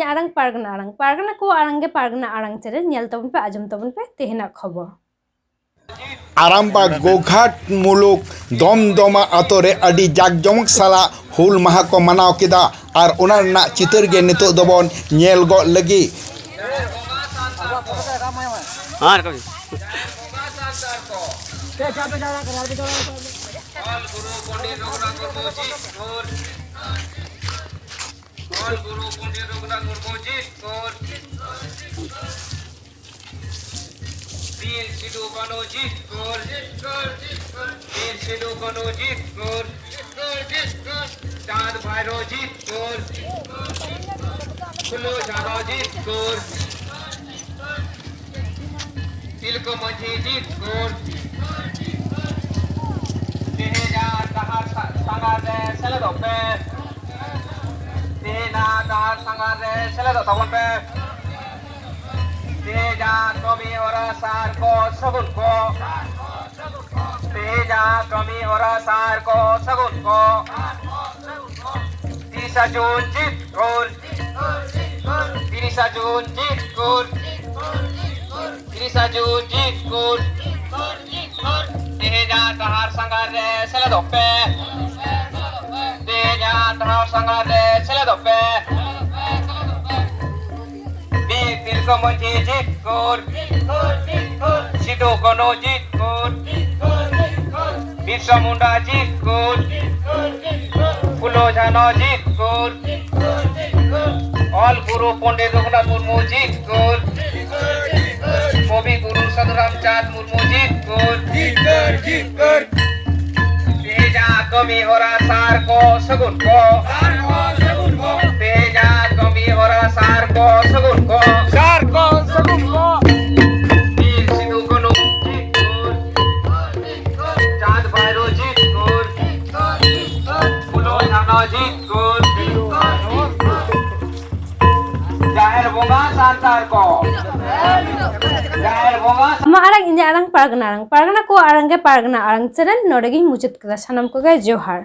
आड़ांग पारगना को आड़ांगे पारगना आड़ांग channel nail तबन पे आजम तबन पे तेहना खबर आरामबाग गोघाट मुलुक दमदमा आतोरे अडी जाकजमक साला हुल माहा को मनाव केदा और ओना रना चितर गे नितो दबन नेल गो लगी वीर सिद्धू कनोजीत कौर वीर सिद्धू कनोजीत कौर चांद भैरोजीत कौर फुलो झारोजीत कौर तिलक मंझीजीत कौर तेजा दहार संगार सेलेदो पे तेना दहार संगार सेलेदो तबन पे तेजा कमी और सार को सगुन को तेजा कमी और सार को सगुन को 30 जून जीत गोल 30 जून जीत गोल 30 जून जीत गोल तेजा तहार संगार सेले दोपे तेजा तहार संगार सेले दोपे तिलक मंझीजीत कौर सिद्धू कनोजीत कौर बिरसा मुंडाजीत कौर फुलो झानोजीत कौर ऑल गुरु पंडित रघुनाथ मुर्मूजीत कौर कवि गुरु सदरामचांद मुर्मूजीत कौर तेजा कमी होरा सार को सगुन को तेजा कमी होरा सार को सगुन को वीर सिद्धू कनोजीत कौर चांद भैरोजीत कौर फुलो झानोजीत कौर जाहिर बोंगा सांतार को जाहिर बोंगा आड़ांग इंजा आड़ांग पारगना को आड़ांगे पारगना आड़ांग चैनल नोडेगी मुचाद कदा सानाम कोगे जोहार।